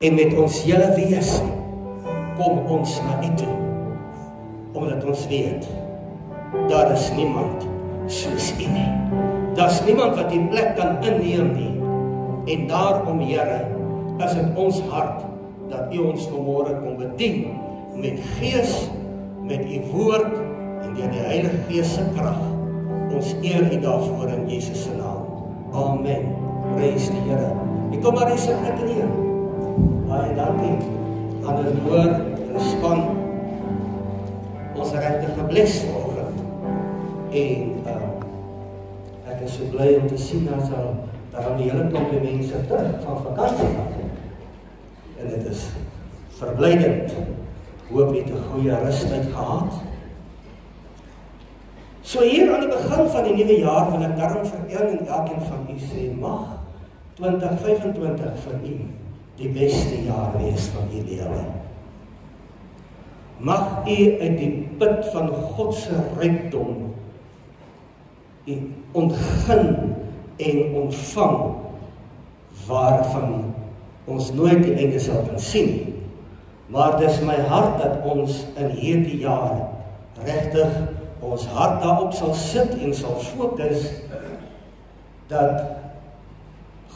En met ons hele wees kom ons na U toe, omdat ons weet, daar is niemand soos U nie. Daar is niemand wat die plek kan inneem nie. En daarom, Here, is dit ons hart, dat U ons vanmôre kom bedien, met gees, met U woord, en deur die Heilige Gees se krag. Ons eer U daarvoor in Jesus se naam. Amen. Prys die Here. Ek kom maar eens net neer. Baie dankie aan die hoor en span. Ons regtig gebless vanoggend. En ek is so bly om te sien dat daar die hele klomp mense terug van vakansie af. En dit is verblydend. Hoop jy 'n goeie rustyd gehad. So hier aan die begin van die nuwe jaar wil ek daarom vir elkeen van u sê, mag 2025 vir u die beste jaar wees van u lewe. Mag u uit die put van God se rykdom ontgin en ontvang, waarvan ons nooit die einde sal kan sien. Maar dis my hart dat ons in hierdie jaar regtig ons hart daarop sal sit en sal fokus dat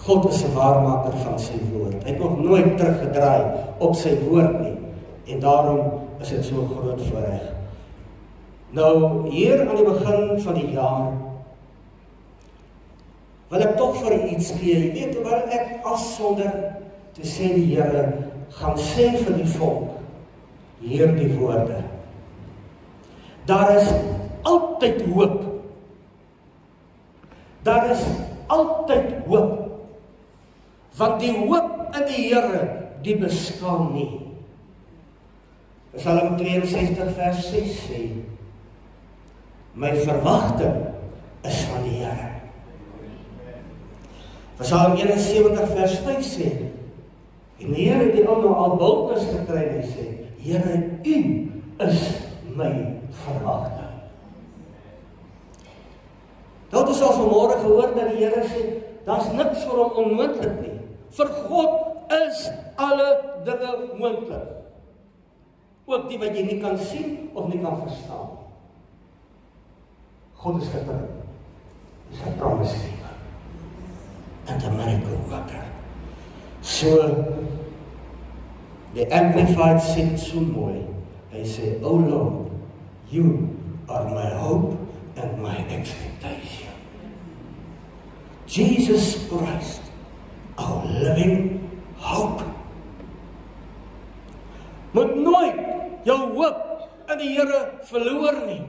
God is 'n waarmaker van sy woord. Hy het nog nooit teruggedraai op sy woord nie. En daarom is dit so groot voorreg. Nou, hier aan die begin van die jaar wil ek tog vir u iets gee. Jy weet, terwyl ek afsonder te sê die Here gaan sê vir die volk hierdie woorde. Daar is altyd hoop. Daar is altyd hoop. Want die hoop in die Here, die beskaam nie. Psalm 62 vers 6 sê, my verwagting is van die Here. Psalm 71 vers 5 sê, en die Here het nou al bultnis gekry, en hy sê, Here, U is my verwagting. Dat is al vanmôre gehoor dat die Here sê, daar's niks vir hom onmoontlik nie. Vir God is alle dinge moontlik. Ook die wat jy nie kan sien of nie kan verstaan. God is getrou. Dis 'n promise giver. And a miracle worker. So, the Amplified sê dit so mooi. Hy sê, O Lord, you are my hope and my expectation. Jesus Christ, our living hope. Moet nooit jou hoop in die Here verloor nie.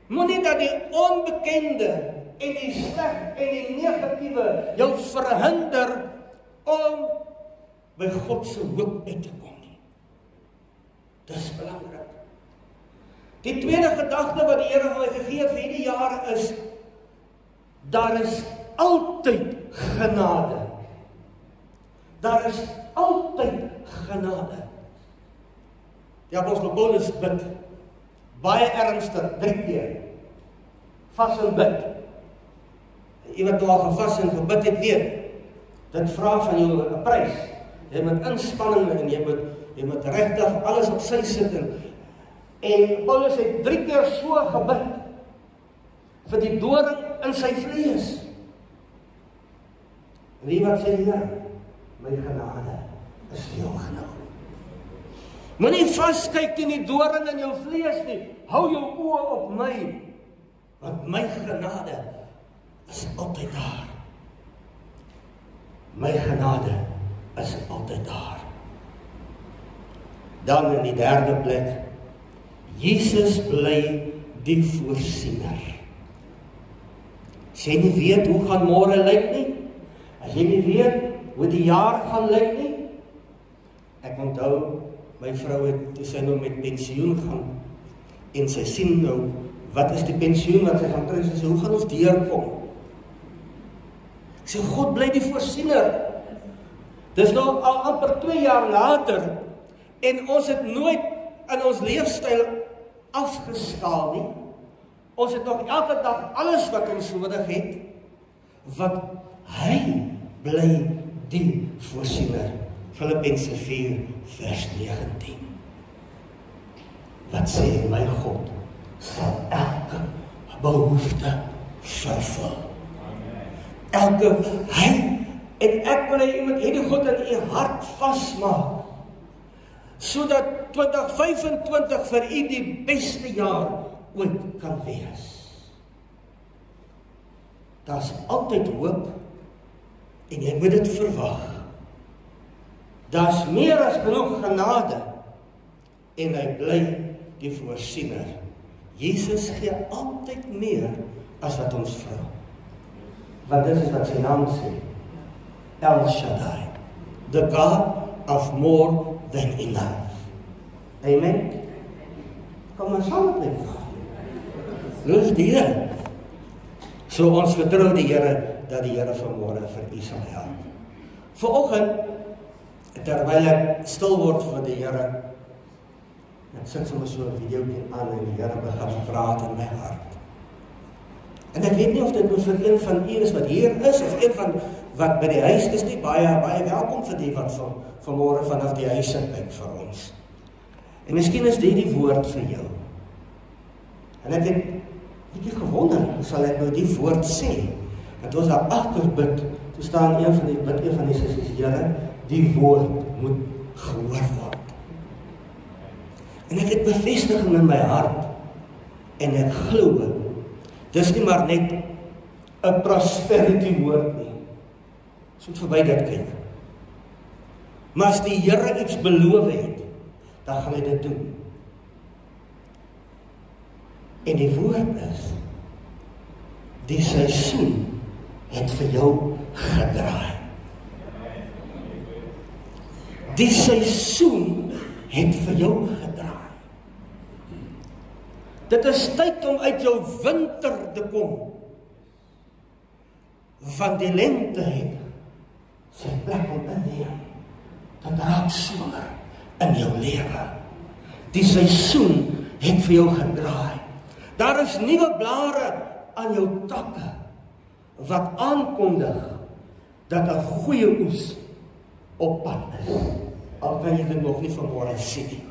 Moenie dat die onbekende en die sleg en die negatiewe jou verhinder om by God se hoop uit te kom nie. Dis belangrik. Die tweede gedagte wat die Here vir my gegee het vir hierdie jaar is, daar is altyd genade. Daar is altyd genade. Die apostel Paulus bid, baie ernstig, 3 keer, vas en bid. Iemand wat al gevas en gebid het weet, dit vra van jou 'n prys. Jy moet inspanning en jy moet regtig alles op sy sit en Paulus het 3 keer so gebid vir die doring in sy vlees. En wie wat sê die Here? My genade is veel genoeg. Moenie vaskyk teen die doring in jou vlees nie. Hou jou oë op my, want my genade is altyd daar. My genade is altyd daar. Dan in die derde plek, Jesus bly die voorsiener. As jy nie weet hoe gaan môre lyk nie, as jy nie weet hoe die jaar gaan lyk nie, ek onthou, my vrou het, toe sy nou met pensioen gaan, en sy sien nou, wat is die pensioen wat sy gaan kry, sy sê, hoe gaan ons deurkom? Ek sê, God bly die voorsiener. Dis nou al amper 2 jaar later, en ons het nooit in ons leefstyl afgeskaal nie. Ons het nog elke dag alles wat ons nodig het, want hy bly die voorsiener. Filippense 4 vers 19. Wat sê my God sal elke behoefte vervul. Elke hy, en ek wil hê iemand hierdie God in u hart vasmaak, sodat 2025 vir u die beste jaar ooit kan wees. Daar's altyd hoop, en jy moet dit verwag. Daar's meer as genoeg genade, en hy bly die voorsiener. Jesus gee altyd meer as wat ons vra. Want dit is wat sy naam sê. El Shaddai, the God of more than enough. Amen. Kom maar saam met my. Loof die Here. So ons vertrou die Here, dat die Here vanmôre vir u sal help. Vanoggend, terwyl ek stil word vir die Here, ek sit sommer so 'n video aan en die Here begin praat in my hart. En ek weet nie of dit nou vir een van u is wat hier is, of een van wat by die huis is nie, baie welkom vir die wat vanmôre vanaf die huis kyk vir ons. En miskien is dit die woord vir jou. En ek het bietjie gewonder, sal ek nou die woord sê? En toe ons daar agter bid, toe staan een van die sissies, Here, die woord moet gehoor word. En ek het bevestiging in my hart, en ek glo, dis nie maar net 'n prosperity woord nie. Ons moet verby dit kyk. Maar as die Here iets beloof het, dan gaan hy dit doen. En die woord is, die seisoen het vir jou gedraai. Die seisoen het vir jou gedraai. Dit is tyd om uit jou winter te kom, want die lente het sy plek om inneem. Dit raak somer in jou lewe. Die seisoen het vir jou gedraai. Daar is nuwe blare aan jou takke, wat aankondig dat 'n goeie oes op pad is. Al kan jy dit nog nie vanmôre sien nie.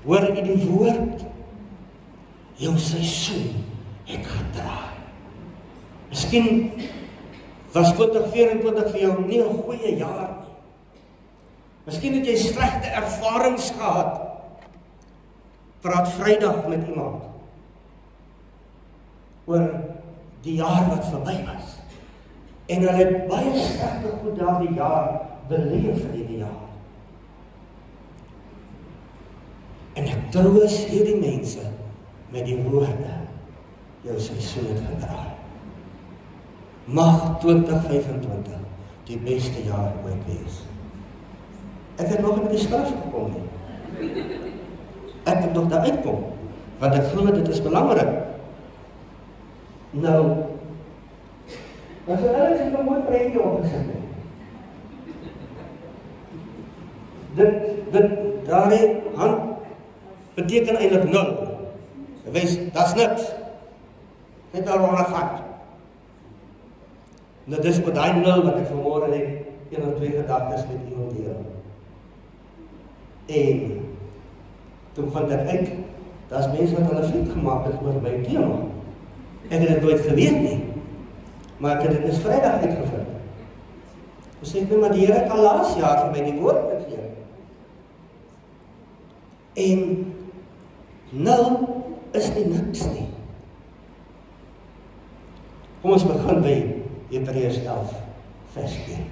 Hoor jy die woord? Jou seisoen het gedraai. Miskien was 2024 vir jou nie 'n goeie jaar nie. Miskien het jy slegte ervarings gehad. Praat Vrydag met iemand oor die jaar wat verby was. En hulle het baie slegte goed daardie jaar beleef in die jaar. En ek troos hierdie mense met die woorde, jou seisoen het gedraai. Mag 2025 die beste jaar ooit wees. Ek het nog met die skrif gekom nie. Ek het nog daar uitkom, want ek glo dit is belangrik. Nou, as alles het 'n mooi prentjie opgesit. Dit daardie hand beteken eintlik 0. Dit wys, daar's niks. Net al maar gat. Nou dis met daai 0 wat ek vanmôre net 1 of 2 gedagtes met iemand deel. En toen vind ek uit, daar's mense wat hulle vriend gemaak het oor my tema. Ek het dit nooit geweet nie, maar ek het dit is Vrydag uitgevind. Dus ek maar die Here het al laas jaar vir my die woord gegee. En 0 is nie niks nie. Kom ons begin by Hebreërs 11 vers 1.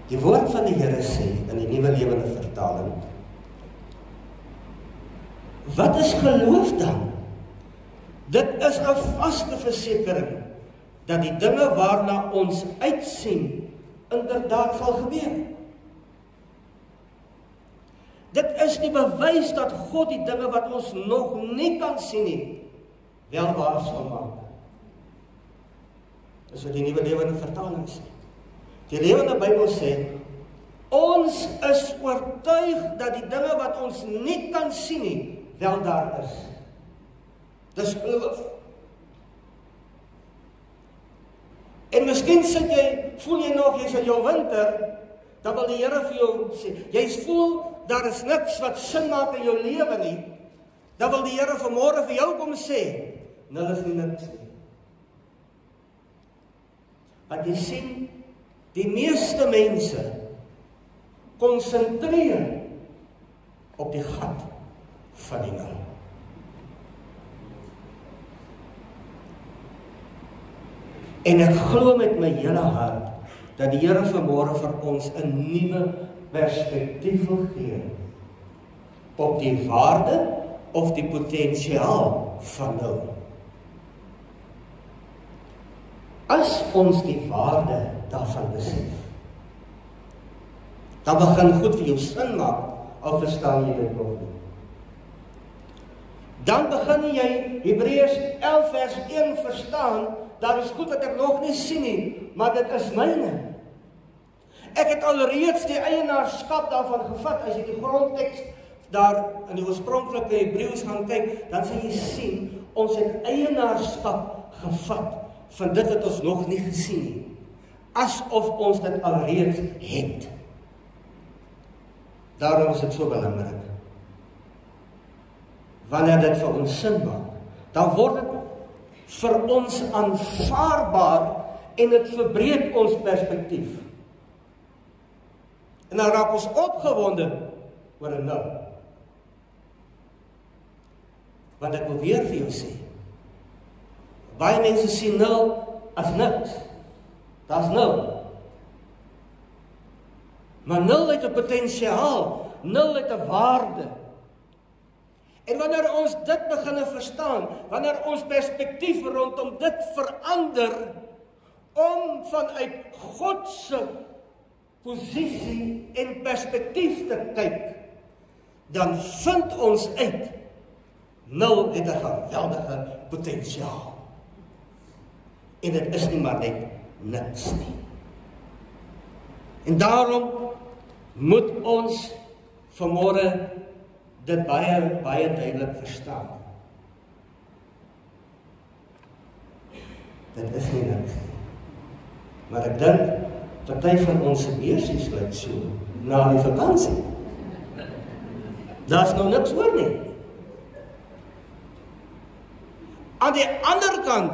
Die woord van die Here sê in die Nuwe Lewende Vertaling: wat is geloof dan? Dit is 'n vaste versekering dat die dinge waarna ons uitsien inderdaad sal gebeur. Dit is die bewys dat God die dinge wat ons nog nie kan sien nie, wel waar sal maak. Dis wat die Nuwe Lewende Vertaling sê. Die Lewende Bybel sê, ons is oortuig dat die dinge wat ons nie kan sien nie, wel daar is. Dis geloof. En miskien voel jy nog, jy's in jou winter, dan wil die Here vir jou sê, jy voel, daar is niks wat sin maak in jou lewe nie, dan wil die Here vanmôre vir jou kom sê, nul is nie niks nie. Want jy sien, die meeste mense konsentreer op die gat van die nul. En ek glo met my hele hart, dat die Here vanmôre vir ons 'n nuwe perspektief wil gee, op die waarde of die potensiaal van nul. As ons die waarde daarvan besef, dan begin goed vir jou sin maak, al verstaan jy dit nog nie. Dan begin jy Hebreërs 11 vers 1 verstaan, daar is goed wat ek nog nie sien nie, maar dit is myne. Ek het alreeds die eienaarskap daarvan gevat. As jy die grondteks daar in die oorspronklike Hebreëus gaan kyk, dan sal jy sien, ons het eienaarskap gevat van dit wat ons nog nie gesien nie, asof ons dit alreeds het. Daarom is dit so belangrik. Wanneer dit vir ons sin maak, dan word dit vir ons aanvaarbaar en dit verbreek ons perspektief. En dan raak ons opgewonde oor 'n nul. Want ek wil weer vir jou sê, baie mense sien nul as niks. Daar's nul. Maar nul het 'n potensiaal, nul het 'n waarde. En wanneer ons dit begin verstaan, wanneer ons perspektief rondom dit verander, om vanuit God se posisie en perspektief te kyk, dan vind ons uit, nul het 'n geweldige potensiaal. En dit is nie maar net niks nie. En daarom moet ons vanmôre dit baie duidelik verstaan. Dit is nie niks nie. Maar ek dink, party van ons beursies lyk so, na die vakansie. Daar's nou niks oor nie. Aan die ander kant,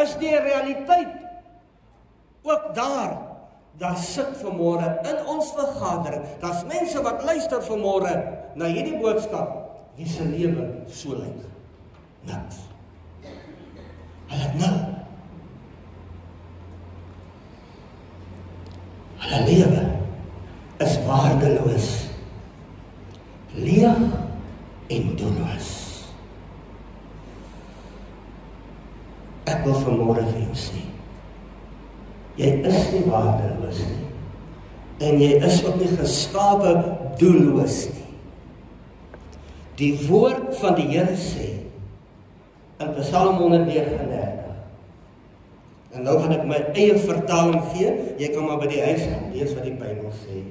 is die realiteit ook daar sit vanmôre in ons vergadering, daar's mense wat luister vanmôre na hierdie boodskap, wie se lewe so lyk. Niks. Hulle het nul. Hulle lewe is waardeloos, leeg en doelloos. Ek wil vanmôre vir jou sê, jy is nie waardeloos nie, en jy is ook nie geskape doelloos nie. Die woord van die Here sê, in Psalm 139, en nou gaan ek my eie vertaling gee, jy kan maar by die huis lees wat die Bybel sê,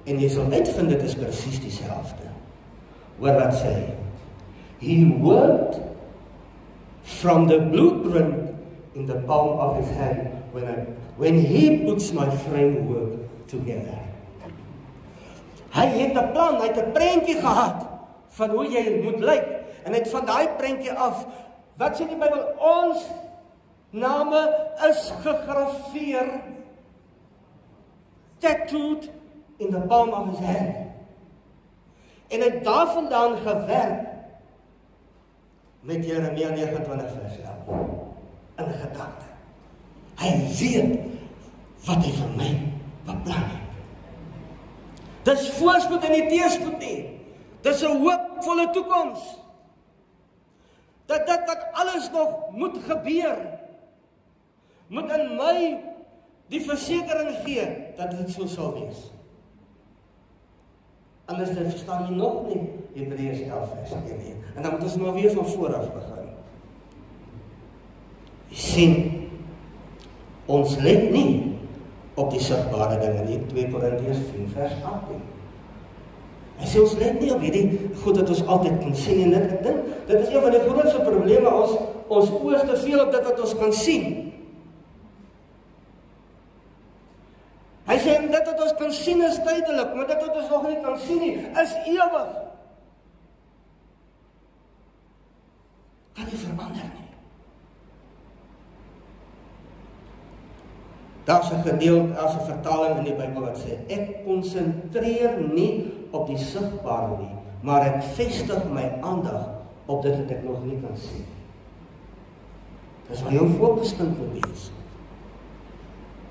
en jy sal uitvind dit is presies dieselfde. Hoor wat sê hy? He worked from the blueprint in the palm of his hand when he puts my framework together. Hy het 'n plan, hy het 'n prentjie gehad van hoe jy moet lyk, en hy het van daai prentjie af, wat sê die Bybel, ons name is gegraveer, tattooed in the palm of his hand. En hy het daarvandaan gewerk met Jeremia 29 vers 11 in gedagte. Hy weet wat hy vir my beplan het. Dis voorspoed en nie teëspoed nie. Dis 'n hoopvolle toekoms. Dat dit wat alles nog moet gebeur, moet in my die versekering gee dat dit so sal wees. Anders dan verstaan jy nog nie Hebreërs 11 vers 1 nie. En dan moet ons maar weer van vooraf begin. Jy sien, ons let nie op die sigbare dinge nie, 2 Korintiërs 4 vers 18. Hy sê ons let nie op hierdie goed dat ons altyd kan sien, en ek dink, dit is een van die grootste probleme, ons oë is te veel op dit wat ons kan sien. Hy sê, dit wat ons kan sien is tydelik, maar dit wat ons nog nie kan sien nie, is ewig. Kan nie verander nie. Daar's 'n gedeelte, as 'n vertaling in die Bybel wat sê, ek konsentreer nie op die sigbare nie, maar ek vestig my aandag op dit wat ek nog nie kan sien. Dis waar jou fokuspunt moet wees.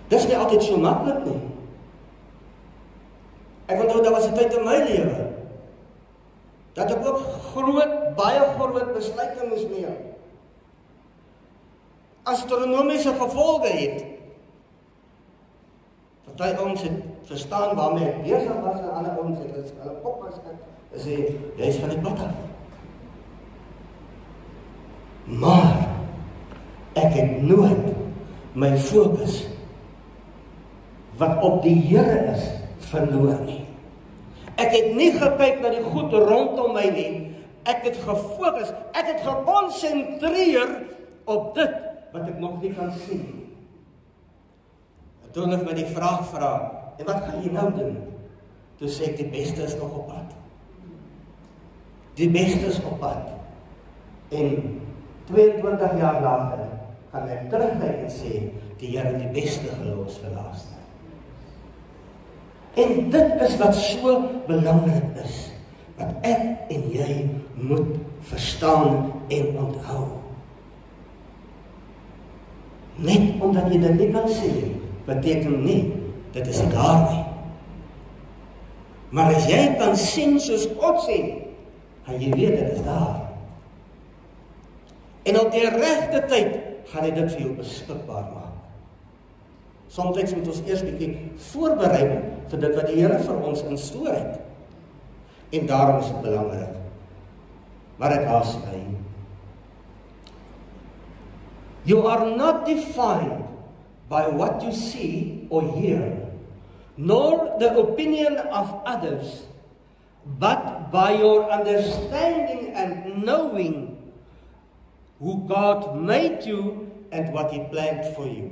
Dis nie altyd so maklik nie. Ek onthou, daar was 'n tyd in my lewe, dat ek ook baie groot besluite moes neem. Astronomiese gevolge het. Party ouens het verstaan waarmee ek besig was, en ander ouens het hulle kop as jy is van die pad af. Maar ek het nooit my fokus wat op die Here is verloor nie. Ek het nie gekyk na die goed rondom my nie. Ek het gefokus, ek het gekonsentreer op dit wat ek nog nie kan sien nie. Toe hulle my die vraag vra, en wat gaan jy nou doen? Toe sê ek, die beste is nog op pad. Die beste is op pad. En 22 jaar later gaan ek terugkyk en sê, die Here het die beste gelos vir laaste. En dit is wat so belangrik is, wat ek en jy moet verstaan en onthou. Net omdat jy dit nie kan sê, beteken nie, dit is nie daar nie. Maar as jy kan sien soos God sien, gaan jy weet, dit is daar. En op die regte tyd, gaan hy dit vir jou beskikbaar maak. Soms moet ons eers 'n bietjie voorberei vir dit wat die Here vir ons instoor het. En daarom is dit belangrik. Maar ek haas my. You are not defined by what you see or hear, nor the opinion of others, but by your understanding and knowing who God made you and what He planned for you.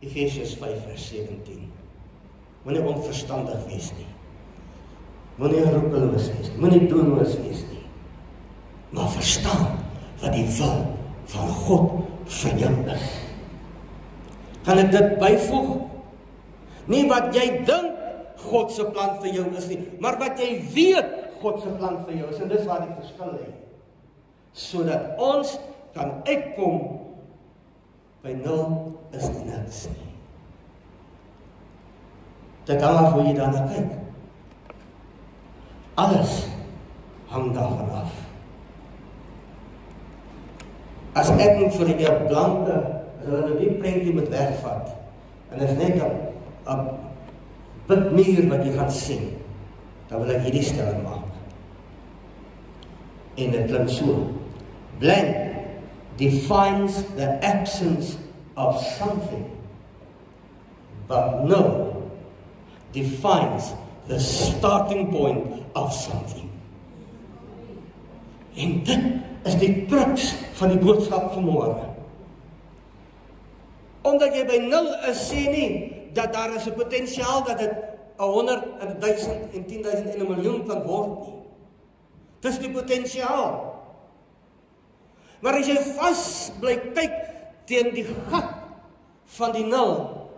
Efesiërs 5:17. Moenie onverstandig wees nie. Moenie roekeloos wees nie. Moenie doelloos wees nie. Maar verstaan wat die wil van God vir jou is. Kan ek dit byvoeg? Nie wat jy dink God se plan vir jou is nie, maar wat jy weet God se plan vir jou is. En dis waar die verskil lê. Sodat ons kan uitkom by 0 is niks nie. Dit hang af hoe jy daarna kyk. Alles hang daarvan af. As ek moet vir die blanke, as hulle die prentjie moet wegvat, en is net 'n bidmuur wat jy gaan sien, dan wil ek hierdie stelling maak. En dit klink so. Blank defines the absence of something, but no defines the starting point of something. En dit is die crux van die boodskap vanmôre. Omdat jy by 0 is, sê nie dat daar is 'n potensiaal dat dit 100 en 1000 en 10.000 en 1 miljoen kan word nie. Dis die potensiaal. Maar as jy vas bly kyk teen die gat van die 0,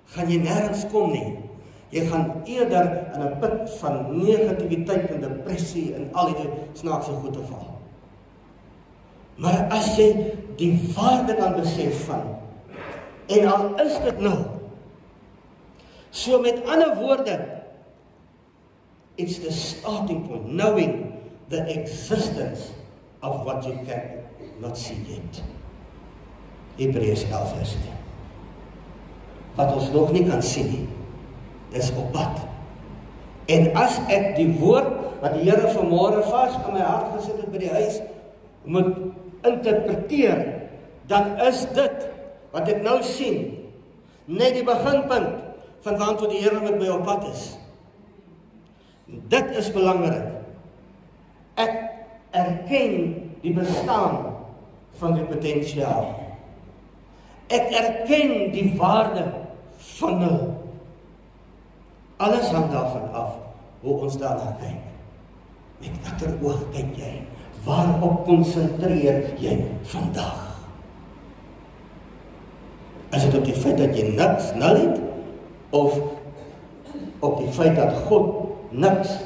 gaan jy nêrens kom nie. Jy gaan eerder in 'n put van negativiteit en depressie en al die snaakse goed te val. Maar as jy die waarde kan besef van, en al is dit 0, so met ander woorde, it's the starting point, knowing the existence of what you can not see yet. Hebreërs 11:1. Wat ons nog nie kan sien nie, is op pad. En as ek die woord wat die Here vanmôre vars in my hart gesit het by die huis, moet interpreteer, dan is dit wat ek nou sien, net die beginpunt van waartoe die Here met my op pad is. Dit is belangrik. Ek erken die bestaan van die potentiaal. Ek erken die waarde van 0. Alles hang daarvan af, hoe ons daarna kyk. Met watter oog kyk jy? Waarop konsentreer jy vandag? Is dit op die feit dat jy niks nul het, of op die feit dat God niks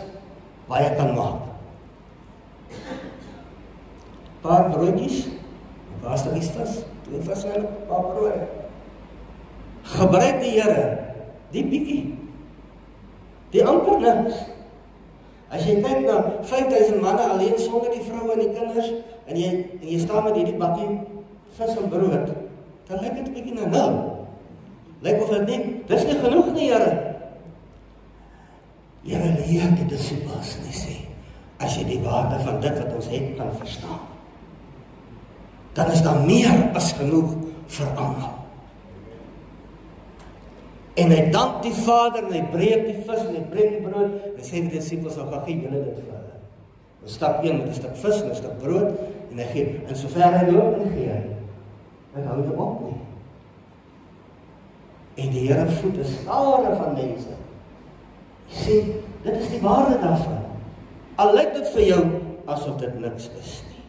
baie kan maak? Paar broodjies, waar is die vis? Twee vis en 'n paar brode. Gebruik die Here, die bietjie, die amper niks. As jy kyk na 5000 manne alleen sonder die vroue en die kinders, en jy staan met hierdie bakkie vis en brood, dan lyk dit 'n bietjie na 0. Lyk of dit nie, dis nie genoeg nie, Here. Here leer die disippels nie sê, as jy die waarde van dit wat ons het kan verstaan, dan is daar meer as genoeg vir almal. En hy dank die Vader, en hy breek die vis, en hy breek die brood, en hy sê die disippels, nou gaan gee julle dit vir hulle. Dan stap een met 'n stuk vis en 'n stuk brood, en hy gee, en sover hy loop en gee, hy hou dit op nie. En die Here voed 'n skare van mense. Hy sê, dit is die waarde daarvan. Al lyk dit vir jou, asof dit niks is nie.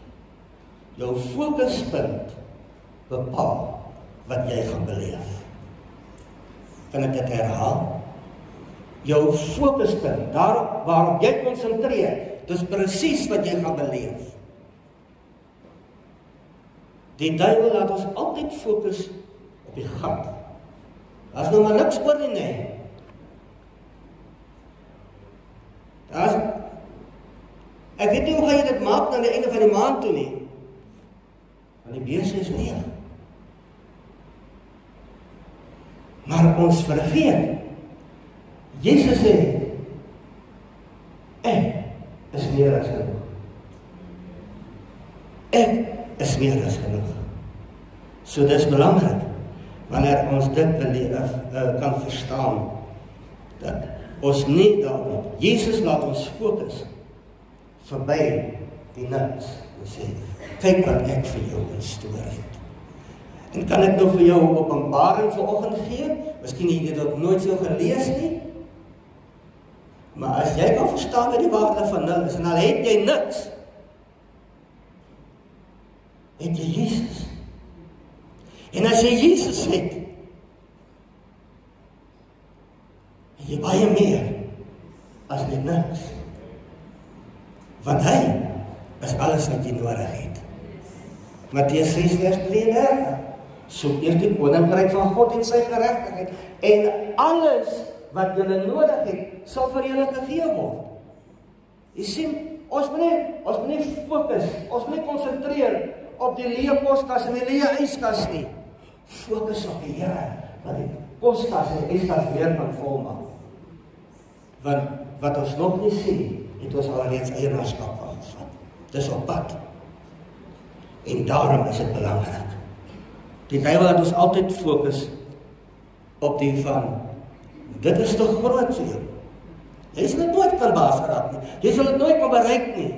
Jou fokuspunt bepaal wat jy gaan beleef. Kan ek dit herhaal? Jou fokuspunt, daarop waarop jy konsentreer, dis presies wat jy gaan beleef. Die duiwel laat ons altyd fokus op die gat. Daar is nou maar niks oor nie. Ek weet nie hoe gaan jy dit maak na die einde van die maand toe nie. Want die beurs is leeg. Maar ons vergeet, Jesus sê, ek is meer as genoeg. Ek is meer as genoeg. So dis belangrik, wanneer ons dit kan verstaan, dat ons nie daarop, Jesus laat ons fokus, verby die niks, en sê, kyk wat ek vir jou instoor het. En kan ek nou vir jou 'n openbaring vanoggend gee? Miskien het jy dit nooit so gelees nie. Maar as jy kan verstaan wat die waarde van 0 is, en al het jy niks, het jy Jesus. En as jy Jesus het, het jy baie meer as net niks. Want hy is alles wat jy nodig het. Matteus 6:33. Soek eers die koninkryk van God en sy geregtigheid, en alles wat julle nodig het, sal vir julle gegee word. Jy sien, ons moet nie fokus, ons moet nie konsentreer op die leë koskas en die leë yskas nie. Fokus op die Here, wat die koskas en yskas weer kan volmaak. Want wat ons nog nie sien, het ons alreeds eienaarskap van gevat. Dis op pad. En daarom is dit belangrik. Die duiwel laat ons altyd fokus op die van, dit is te groot vir jou. Jy sal dit nooit kan baas geraak nie. Jy sal dit nooit kan bereik nie.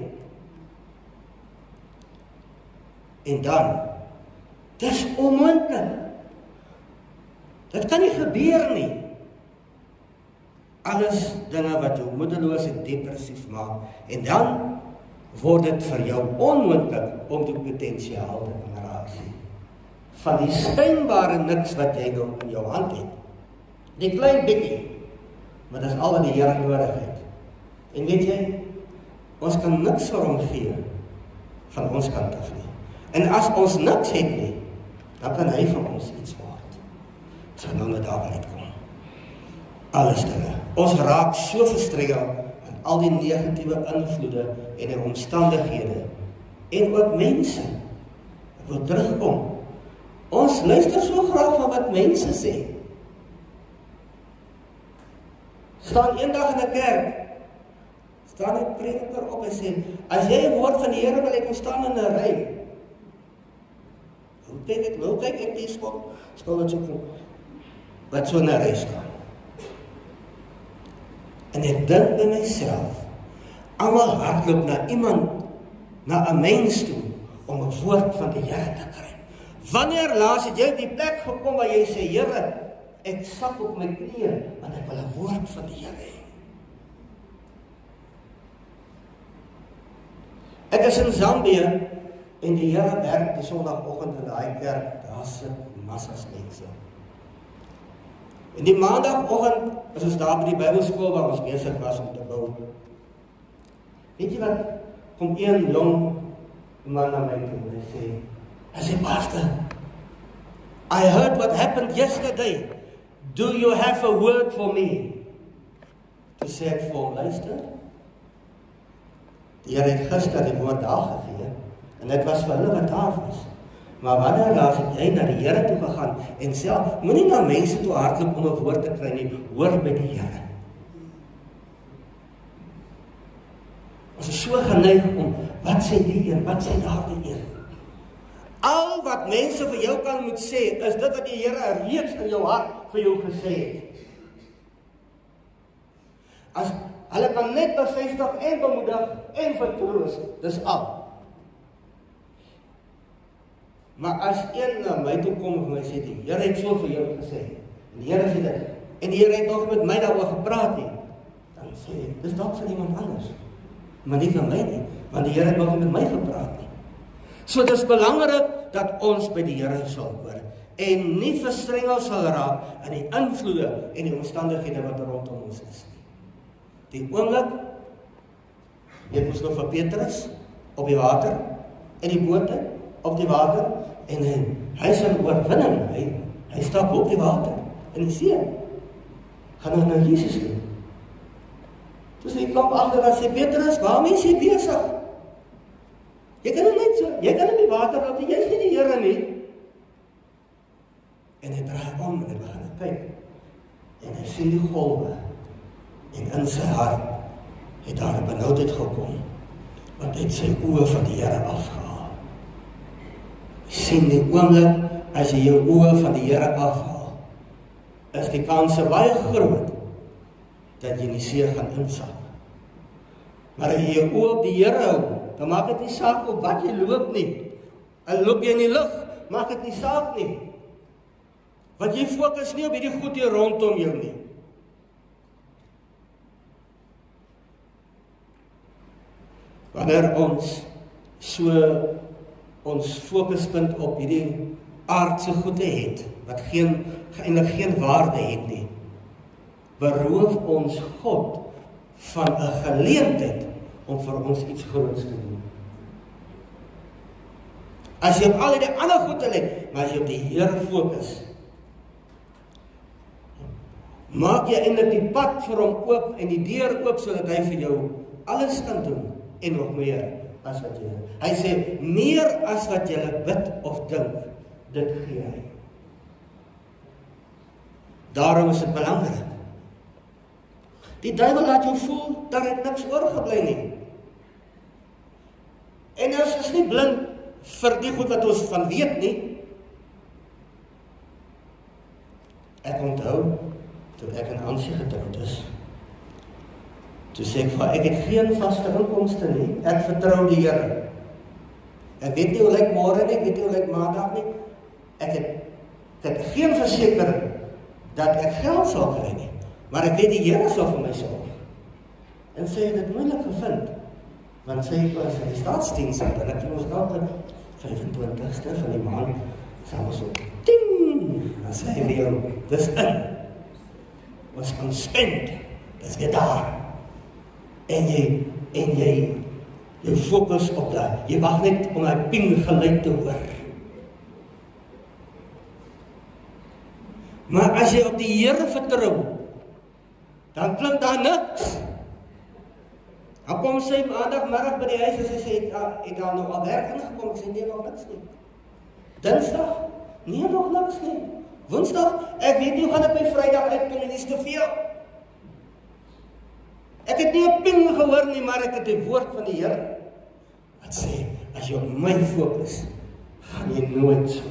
En dan, dis onmoontlik. Dit kan nie gebeur nie. Alles dinge wat jou moedeloos en depressief maak, en dan word dit vir jou onmoontlik om die potensiaal te kan raak sien. Van die skynbare niks wat jy nou in jou hand het. Die klein bietjie, maar dit is al wat die Here nodig het. En weet jy, ons kan niks vir hom gee van ons kant af nie. En as ons niks het nie, dan kan hy van ons iets word. So nou net daarby uitkom. Alles dinge. Ons raak so verstreel in al die negatiewe invloede en die omstandighede en ook mense. Ek wil terugkom. Ons luister so graag van wat mense sê. Staan eendag in 'n kerk, staan 'n prediker op en sê, as jy 'n woord van die Here wil hê, kom staan in 'n ry. Nou kyk ek die skol wat so in 'n ry staan. En ek dink by myself, almal hardloop na iemand, na 'n mens toe, om 'n woord van die Here te kry. Wanneer laas het jy op die plek gekom waar jy sê, Here, ek sak op my knieë, want ek wil 'n woord van die Here hê. Ek is in Zambië, en die Here werk die Sondagoggend in daai kerk, daar sit massas mense. En die Maandagoggend is ons daar by die Bybelskool waar ons besig was om te bou. Weet jy wat? Kom een jong man na my toe en hy sê, Pastor, I heard what happened yesterday. Do you have a word for me? Toe sê ek vir hom, luister. Die Here het gister die woord daar gegee, en dit was vir hulle wat daar was. Maar wanneer laas het jy na die Here toe gegaan, en self, moenie na mense toe hardloop om 'n woord te kry nie, hoor by die Here. Ons is so geneig om, wat sê die een, wat sê daar die een? Al wat mense vir jou kan moet sê, is dit wat die Here reeds in jou hart vir jou gesê het. As hulle kan net bevestig en bemoedig en vertroos, dis al. Maar as een na my toe kom en my sê, die Here het so vir jou gesê, en die Here sê dit, en die Here het nog met my daaroor gepraat nie, dan sê ek, dis dalk vir iemand anders, maar nie vir my nie, want die Here het nog met my gepraat nie. So dis belangrik dat ons by die Here sal hoor, en nie verstrengel sal raak in die invloede en die omstandighede wat rondom ons is nie. Die oomblik, jy moes nog vir Petrus op die water, en die bote op die water, en hy is in oorwinning, hy stap op die water, in die see, gaan nou na Jesus toe. Toe sê hy klop agter en sê, Petrus, waarmee is jy besig? Jy kan net so, jy kan in die water loop, jy is nie die Here nie. En hy draai om, en hy begin kyk, en hy sien die golwe, en in sy hart het daar 'n benoudheid gekom, want hy het sy oë van die Here afgehaal. Sien die oomblik, as jy jou oë van die Here afhaal, is die kans baie groot, dat jy in die see gaan insak. Maar as jy jou oë op die Here hou, dan maak dit nie saak op wat jy loop nie. En loop jy in die lug, maak dit nie saak nie. Want jy fokus nie op hierdie goed hier rondom jou nie. Wanneer ons so ons fokuspunt op hierdie aardse goede het, wat eintlik geen waarde het nie, beroof ons God van 'n geleentheid om vir ons iets groots te doen. As jy op al die ander goede let, maar as jy op die Here fokus, maak jy eintlik die pad vir hom oop en die deur oop sodat hy vir jou alles kan doen en nog meer as wat jy. Hy sê meer as wat jy bid of dink, dit gee hy. Daarom is dit belangrik. Die duiwel laat jou voel dat het niks oorgebly nie. En ons is nie blind vir die goed wat ons van weet nie. Ek onthou, toe ek in Ansie getroud is, toe sê ek het geen vaste inkomste nie, ek vertrou die Here. Ek weet nie hoe lyk môre nie, ek weet nie hoe lyk maandag nie, ek het geen versekering dat ek geld sal kry nie, maar ek weet die Here sal vir my sorg. En sy het dit moeilik gevind, want sy was in die staatsdiens, en ek het ons altyd 25ste van die maand, saam so, ting, dan sê hy weer, dis in, ons kan spend, dis weer daar, en jy fokus op dat, jy wacht net om die ping geluid te hoor. Maar as jy op die Here vertrou, dan klink daar niks. Dan kom sy maandagmiddag by die huis, en sy sê, het daar nog al werk ingekom? Ek sê, nee, nog niks nie. Dinsdag? Nee, nog niks nie. Woensdag? Ek weet nie, gaan ek by Vrydag uitkom en dis te veel. Ek het nie 'n ping gehoor nie, maar ek het die woord van die Here. Wat sê, as jy op my fokus, gaan jy nooit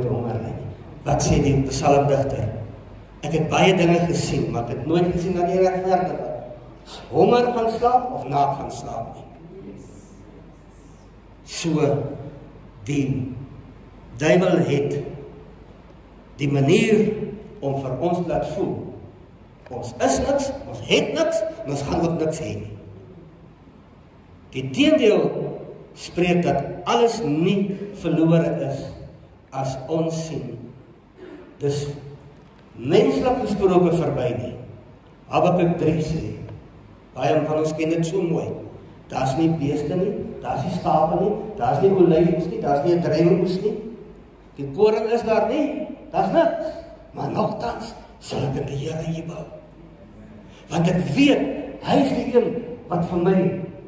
honger ly nie. Wat sê die psalmdigter? Ek het baie dinge gesien, maar ek het nooit gesien dat die regverdige honger gaan slaap of naak gaan slaap nie. So, die duiwel het die manier om vir ons laat voel. Ons is niks, ons het niks, en ons gaan ook niks hê nie. Die teendeel spreek dat alles nie verlore is as ons sien. Dis menslik gesproke verby nie. Habakuk 3 sê, baie van ons ken dit so mooi. Daar's nie beeste nie, daar's nie skape nie, daar's nie olyfoes nie, daar's nie 'n druiweoes nie. Die koring is daar nie, daar's niks. Maar nogtans sal ek in die Here jubel. Want ek weet, hy is die een wat vir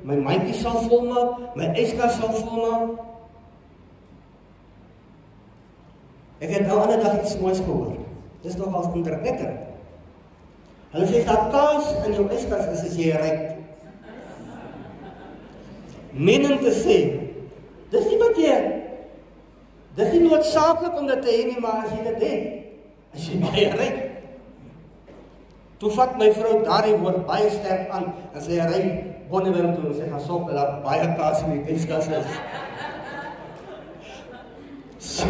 my mandjie sal volmaak, my yskas sal volmaak. Ek het nou ander dag iets moois gehoor. Dis nogals indrukwekkend. Hulle sê dat kaas in jou yskas is as jy ryk. Menend te sê, dis nie wat jy, dis nie noodsaaklik om dit te hê nie, maar as jy dit het, as jy baie ryk. Toe vat my vrou daardie woord baie sterk aan, en sy ry Bonnewil toe, en sy gaan sorg dat daar baie kaas in die yskas is. So,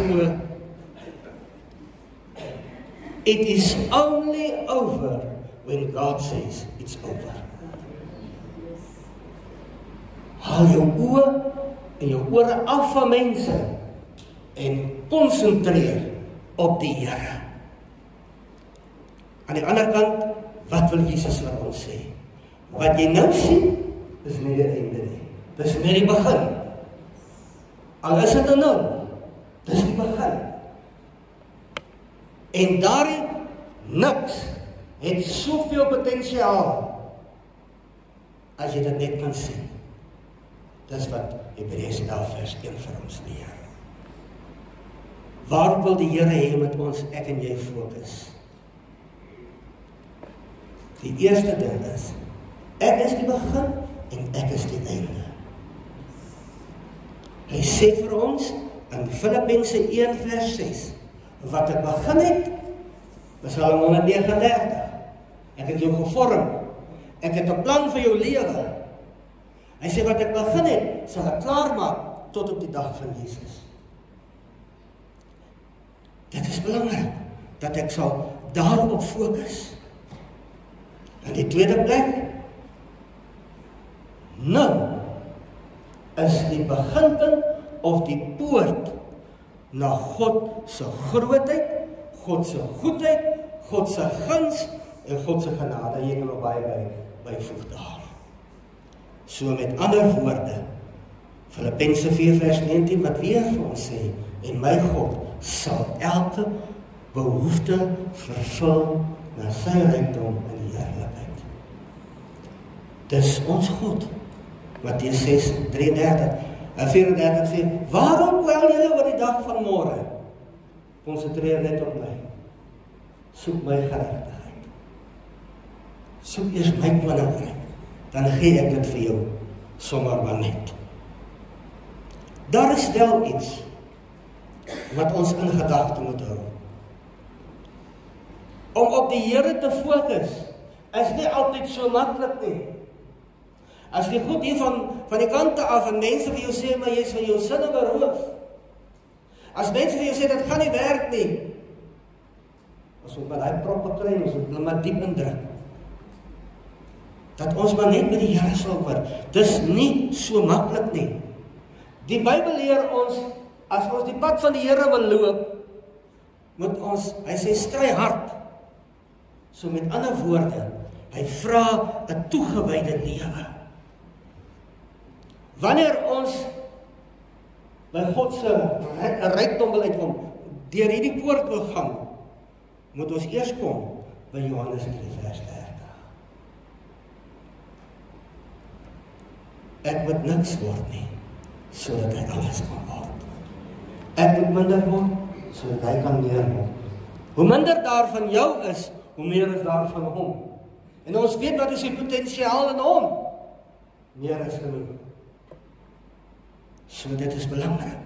it is only over when God says it's over. Haal jou oë en jou ore af van mense en konsentreer op die Here. Aan die ander kant, wat wil Jesus vir ons sê? Wat jy nou sien, is nie die einde nie. Dis nie die begin. Al is dit nou, dis die begin. En daarin niks het soveel potensiaal as jy dit net kan sien. Dis wat Hebreërs 11 vers 1 vir ons leer. Waar wil die Here hê met ons, ek en jy fokus? Die eerste ding is, ek is die begin en ek is die einde. Hy sê vir ons in Filippense 1 vers 6, wat ek begin het, Psalm 139, ek het jou gevorm, ek het 'n plan vir jou lewe. Hy sê wat ek begin het, sal ek klaarmaak tot op die dag van Jesus. Dit is belangrik, dat ek sal daarop fokus. En die tweede plek, nou is die beginpunt of die poort na God se grootheid, God se goedheid, God se guns en God se genade. Jy kan nog baie byvoeg daar. So met ander woorde, Filippense 4 vers 19 wat weer vir ons sê, en my God sal elke behoefte vervul na sy rykdom in die heerlikheid. Dis ons God. Matteus 6:33 en 34 sê, waarom kwel julle oor die dag van môre? Konsentreer net op my. Soek my geregtigheid. Soek eers my koninkryk. Dan gee ek dit vir jou, sommer maar net. Daar is wel iets wat ons in gedagte moet hou. Om op die Here te fokus, is nie altyd so maklik nie. As jy goed hier van die kante af en mense vir jou sê, maar jy is van jou sinne beroof. As mense vir jou sê, dit gaan nie werk nie. As ons maar die proppe kry, ons moet maar diep indruk. Dat ons maar net met die Here sal word. Dis nie so maklik nie. Die Bybel leer ons, as ons die pad van die Here wil loop, moet ons, hy sê, stry hard. So met ander woorde, hy vra 'n toegewyde lewe. Wanneer ons by God se rykdom wil uitkom, deur hierdie poort wil gaan, moet ons eers kom by Johannes 3 vers 30. Ek moet niks word nie, sodat hy alles kan word. Ek moet minder word, sodat hy kan meer word. Hoe minder daar van jou is, hoe meer is daar van hom. En ons weet wat is die potensiaal in hom. Meer is genoeg. So dit is belangrik.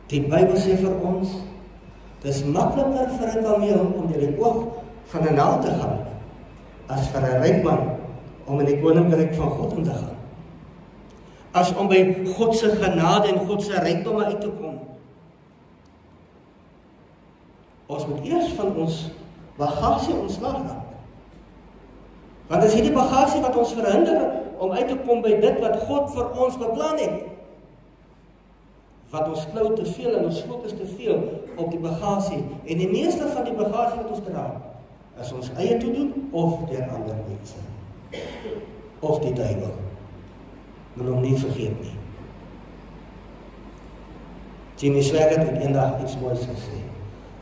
Die Bybel sê vir ons, dit is makliker vir 'n kameel om deur die oog van 'n naald te gaan, as vir 'n ryk man om in die koninkryk van God in te gaan. As om by God se genade en God se rykdomme uit te kom. Ons moet eers van ons bagasie ontslaag raak. Want as hierdie bagasie wat ons verhinder om uit te kom by dit wat God vir ons beplan het. Want ons klou te veel en ons fokus te veel op die bagasie. En die meeste van die bagasie wat ons dra, is ons eie te doen of deur ander mense. Of die duiwel. Moet hom nie vergeet nie. Jimmy Swaggart het eendag iets moois gesê.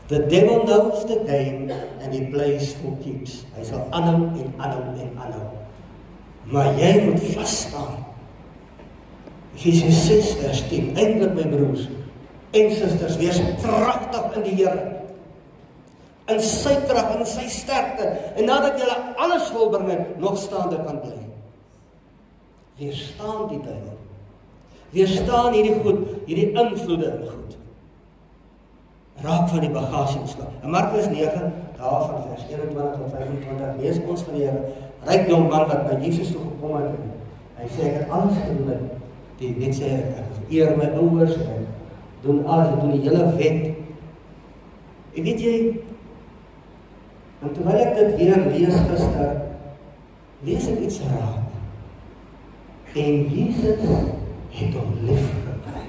The devil knows the game and he plays for keeps. Hy sal aanhou en aanhou en aanhou. Maar jy moet vasstaan. Efesiërs 6 vers 10. Eintlik my broers en susters, wees kragtig in die Here. In sy krag, in sy sterkte. En nadat julle alles volbring het, nog staande kan bly. Weerstaan die duiwel. Weerstaan hierdie goed, hierdie invloede in goed. Raak van die bagasie ontslae. In Markus 9, daar van vers 21 tot 25, lees ons van die rykdom man wat by Jesus toe gekom het. Hy sê, ek het alles gedoen, die net sê, ek eer my ouers, en doen alles, ek doen die hele wet. En weet jy, en terwyl ek dit weer lees gister, lees ek iets raak. En Jesus het hom lief gekry.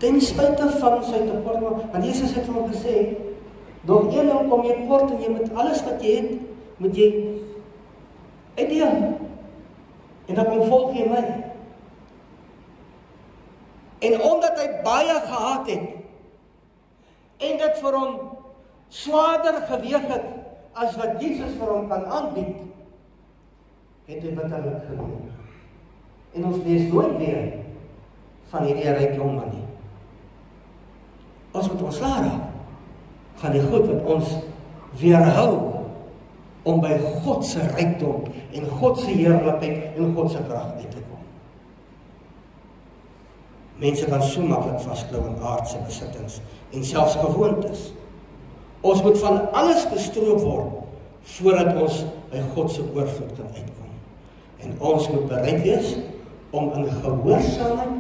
Ten spyte van sy tekort, want Jesus het hom gesê, nog een ding kom jy kort en jy met alles wat jy het, moet jy uitdeel. En dan kom volg jy my. En omdat hy baie gehad het, en dit vir hom swaarder geweeg het, as wat Jesus vir hom kan aanbied, het hy bitterlik geweeg. En ons lees nooit weer van hierdie ryk jongman nie. Ons moet ontslae raak van die goed wat ons weerhou om by God se rykdom en God se heerlikheid en God se krag uit te kom. Mense kan so maklik vasklou in aardse besittings en selfs gewoontes. Ons moet van alles gestroop word voordat ons by God se oorvloed kan uitkom. En ons moet bereid wees om in gehoorsaamheid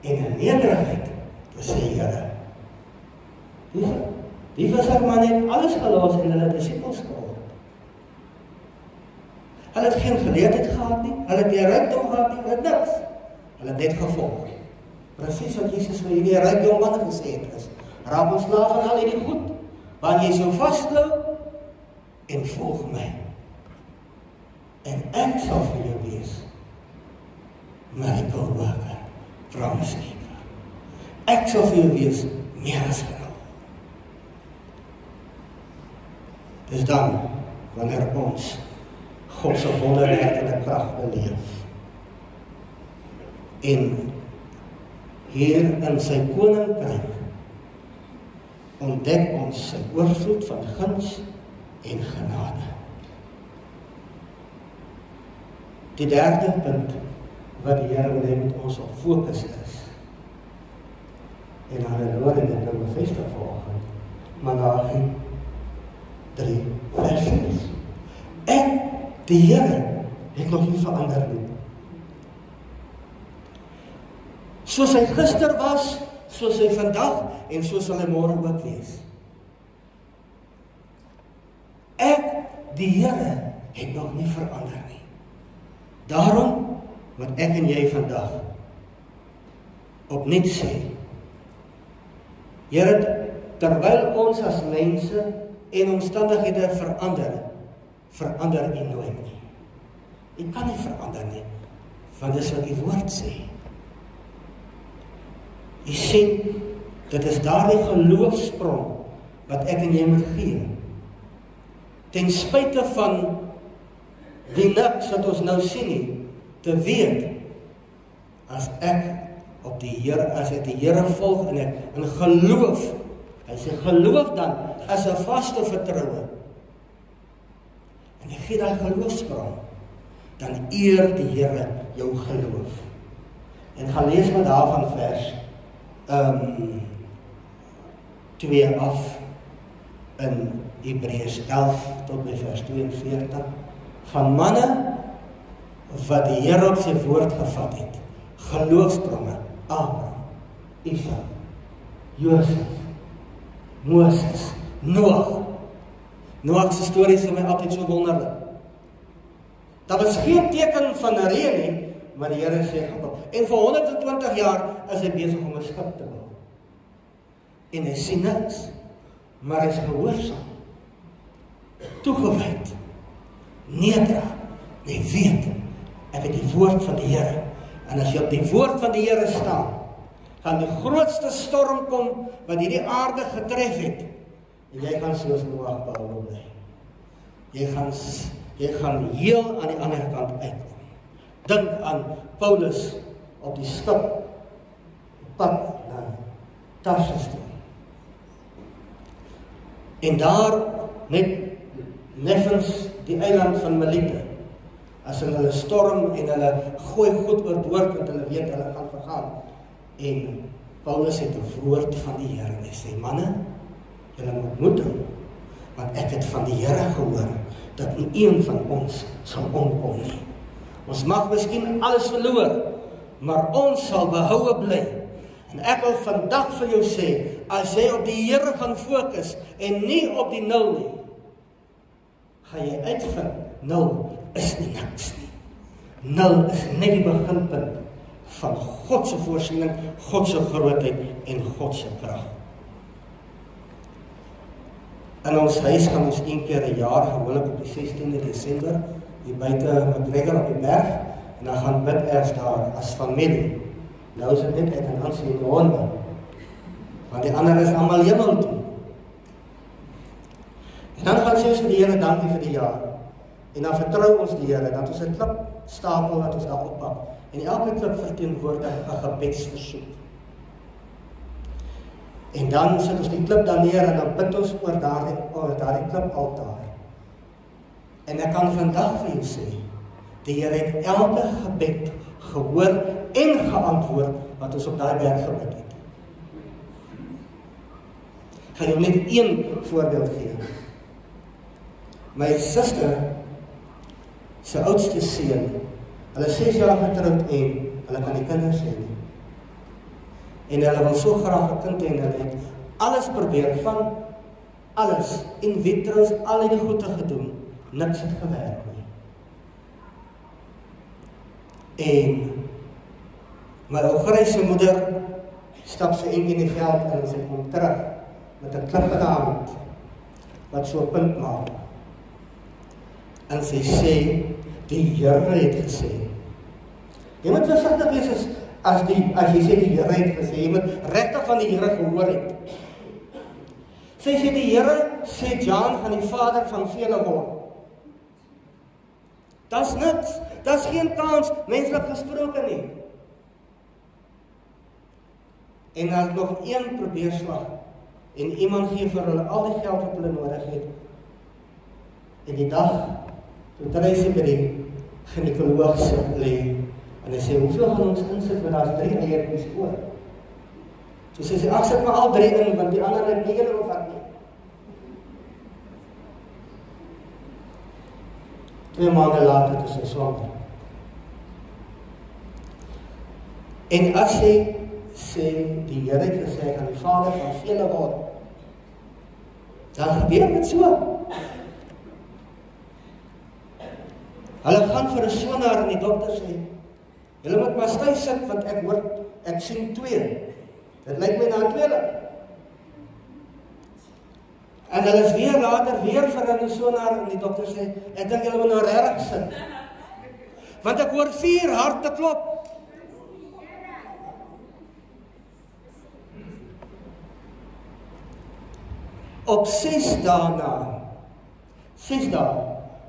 en in nederigheid te sê, Here, die visserman het alles gelos en hulle disippels geword. Hulle het geen geleerdheid gehad nie, hulle het die rykdom gehad nie, hulle het niks. Hulle het net gevolg. Presies wat Jesus vir hierdie ryk jong man gesê het is, raak ontslae van al hierdie goed, want jy sou vasklou en volg my. En ek sal vir jou wees, miracle worker, promise keeper. Ek sal vir jou wees, meer as genoeg. Dis dan, wanneer ons God se wonderwerkende krag beleef. En hier in sy koninkryk ontdek ons sy oorvloed van guns en genade. Die derde punt wat die Here wil hê met ons op fokus is. En halleluja, dit nou bevestig vanoggend. Malagi 3 vers 6. En die Here het nog nie verander nie. Soos hy gister was, soos hy vandag en soos sal hy môre ook wees. Ek, die Here, het nog nie verander nie. Daarom moet ek en jy vandag opnuut sê, Here, terwyl ons as mense en omstandighede verander U nooit nie. U kan nie verander nie, want dis wat U woord sê. U sien, dit is daardie geloofsprong wat ek en jy moet gee. Ten spyte van die niks wat ons nou sien nie, te weet, as ek op die Here, as ek die Here volg en ek in geloof, hy sê geloof dan, as 'n vaste vertroue, en ek gee daai geloofsprong, dan eer die Here jou geloof. En gaan lees maar daarvan vers 2 af. in Hebreërs 11 tot by vers 42, van manne wat die Here op sy woord gevat het, geloofspronge, Abraham, Isak, Josef, Moses, Noag. Noag se stories is vir my altyd so wonderlik. Daar was geen teken van reën nie, maar die Here sê gebou. En vir 120 jaar is hy besig om 'n skip te bou. En hy sien niks, maar hy is gehoorsaam, toegewyd, nederig, en hy weet, ek het die woord van die Here. En as jy op die woord van die Here staan, gaan die grootste storm kom, wat hierdie aarde getref het, en jy gaan soos Noag behou bly. Jy gaan heel aan die ander kant uitkom. Dink aan Paulus op die skip, op pad na Tarsus toe. En daar, net neffens die eiland van Melite, as hulle storm en hulle gooi goed oor, want hulle weet hulle gaan vergaan. En Paulus het 'n woord van die Here, en hy sê, manne, julle moet moed hou, want ek het van die Here gehoor, dat nie een van ons sal omkom nie. Ons mag miskien alles verloor, maar ons sal behoue bly. En ek wil vandag vir jou sê, as jy op die Here gaan fokus, en nie op die nul nie, gaan jy uitvind, nul is nie niks nie. Nul is net die beginpunt van God se voorsiening, God se grootheid en God se krag. In ons huis gaan ons een keer 'n jaar, gewoonlik op die 16de Desember, hier buite McGregor op die berg, en dan gaan bid eers daar as familie. Nou is dit net ek en Hansie en honde, want die ander is almal hemel toe. En dan gaan sê ons vir die Here dankie vir die jaar. En dan vertrou ons die Here, dat ons 'n klipstapel wat ons daar oppak. En elke klip verteenwoordig 'n gebedsversoek. En dan sit ons die klip daar neer en dan bid ons oor daardie klipaltaar. En ek kan vandag vir jou sê, die Here het elke gebed gehoor en geantwoord wat ons op daai berg gebid het. Ek gaan jou net een voorbeeld gee. My suster se oudste seun, hulle 6 jaar getroud en hulle kan nie kinders hê nie. En hulle wil so graag 'n kind hê en hulle het alles probeer, van alles, in vitro, al die goede gedoen, niks het gewerk nie. En my ou gryse moeder stap sy eendag in die veld en sy kom terug met 'n klip in haar hand wat so 'n punt maak. En sy sê, die Here het gesê. Jy moet versigtig wees as jy sê die Here het gesê, jy moet regtig van die Here gehoor het. Sy sê die Here sê Jan gaan die vader van vele word. Dis niks, dis geen kans, menslik gesproke nie. En dan nog een probeerslag, en iemand gee vir hulle al die geld wat hulle nodig het. En die dag, toe dry sy by die ginekoloog lê, en hy sê, hoeveel gaan ons insit, want daar is 3 eiertjies oor. So sy sê, ag, sit maar al 3 in, want die ander het nie een of wat nie. 2 maande later is sy swanger. En as sy sê, die Here het gesê, ek gaan die vader van vele word, dan gebeur dit so. Hulle gaan vir 'n sonaar en die dokter sê, julle moet maar styf sit, want ek sien 2. Dit lyk my na 'n tweeling. En hulle is weer later weer vir 'n sonaar en die dokter sê, ek dink julle moet nou regtig sit. Want ek hoor 4 harte klop. Op 6 dae 6 dae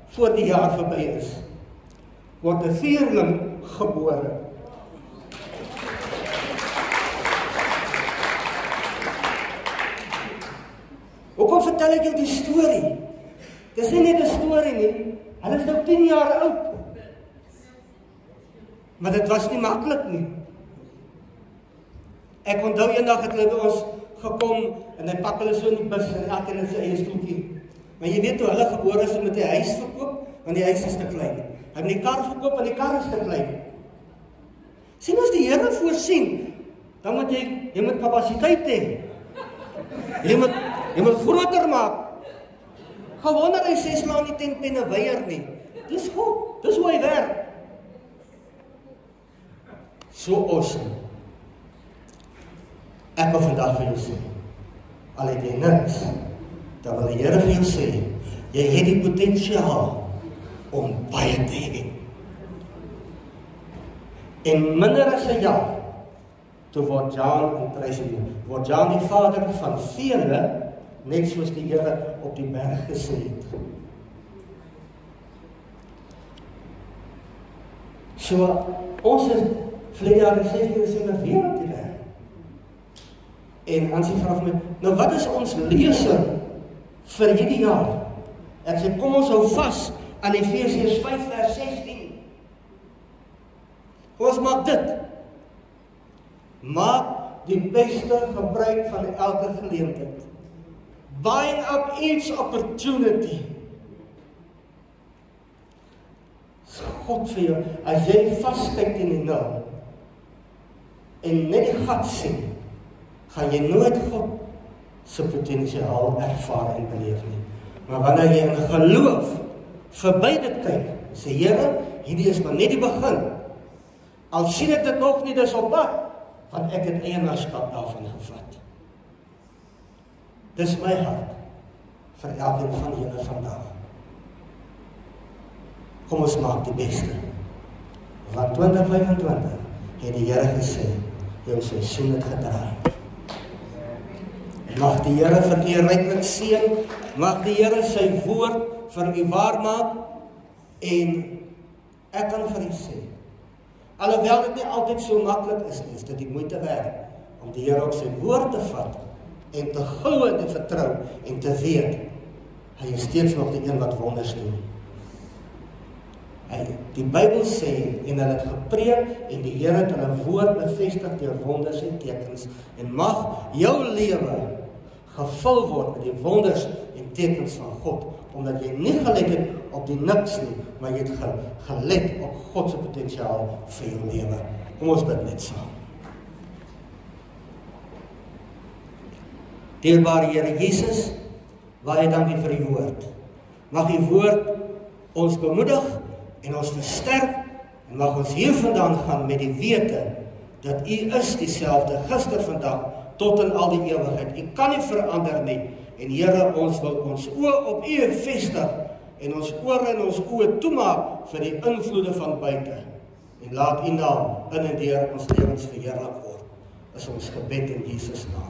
voor die jaar verby is, word 'n vierling gebore. Hoekom vertel ek jou die storie? Dis nie net 'n storie nie, hulle is nou 10 jaar oud. Maar dit was nie maklik nie. Ek onthou eendag het hulle by ons gekom en hy pak hulle so in die bus en elkeen in sy eie stoeltjie. Maar jy weet hoe hulle gebore is, moet hy huis verkoop, want die huis is te klein. Hy moet die kar verkoop, want die kar is te klein. Sien as die Here voorsien, dan moet jy moet kapasiteit hê. Jy moet groter maak. Gewonder hy sê slaan nie teen penne weier nie. Dis God, dis hoe hy werk. So awesome. Ek wil vandag vir jou sê, al het jy niks, dan wil die Here vir jou sê, jy het die potensiaal om baie te hê. En minder as 'n jaar, toe word Jan en Tracy, word Jan die vader van vele, net soos die Here op die berg gesê het. So, ons is verlede jaar die 16 Desember weer op die berg. En Ansie vra vir my, nou wat is ons leser vir hierdie jaar? Ek sê, kom ons hou vas aan Efesiërs 5 vers 16. Ons maak dit. Maak die beste gebruik van elke geleentheid. Bind up each opportunity. God vir jou, as jy vaskyk in die nul, en net die gat sien, gaan jy nooit God se potensiaal ervaar en beleef nie. Maar wanneer jy in geloof verby dit kyk, sê Here, hierdie is maar net die begin. Al sien ek dit nog nie, dis op pad, want ek het eienaarskap daarvan gevat. Dis my hart vir elkeen van julle vandag. Kom ons maak die beste. Want 2025 het die Here gesê, jou seisoen het gedraai. Mag die Here vir u ryklik seën, mag die Here sy woord vir u waar maak, en ek kan vir u sê, alhoewel dit nie altyd so maklik is nie, is dit die moeite werd, om die Here op sy woord te vat, en te glo en te vertrou, en te weet, hy is steeds nog die een wat wonders doen. Die Bybel sê, en hulle het gepreek, en die Here het hulle woord bevestig deur wonders en tekens, en mag jou lewe gevul word met die wonders en tekens van God, omdat jy nie gelet het op die niks nie, maar jy het gelet op God se potensiaal vir jou lewe. Kom ons bid net saam. Dierbare Here Jesus, baie dankie vir die woord. Mag die woord ons bemoedig en ons versterk, en mag ons hier vandaan gaan met die wete, dat U is dieselfde gister, vandag, tot in al die ewigheid. U kan nie verander nie, en Here, ons wil ons oë op U vestig, en ons ore en ons oë toemaak vir die invloede van buite, en laat U naam in en deur ons lewens verheerlik word, is ons gebed in Jesus naam.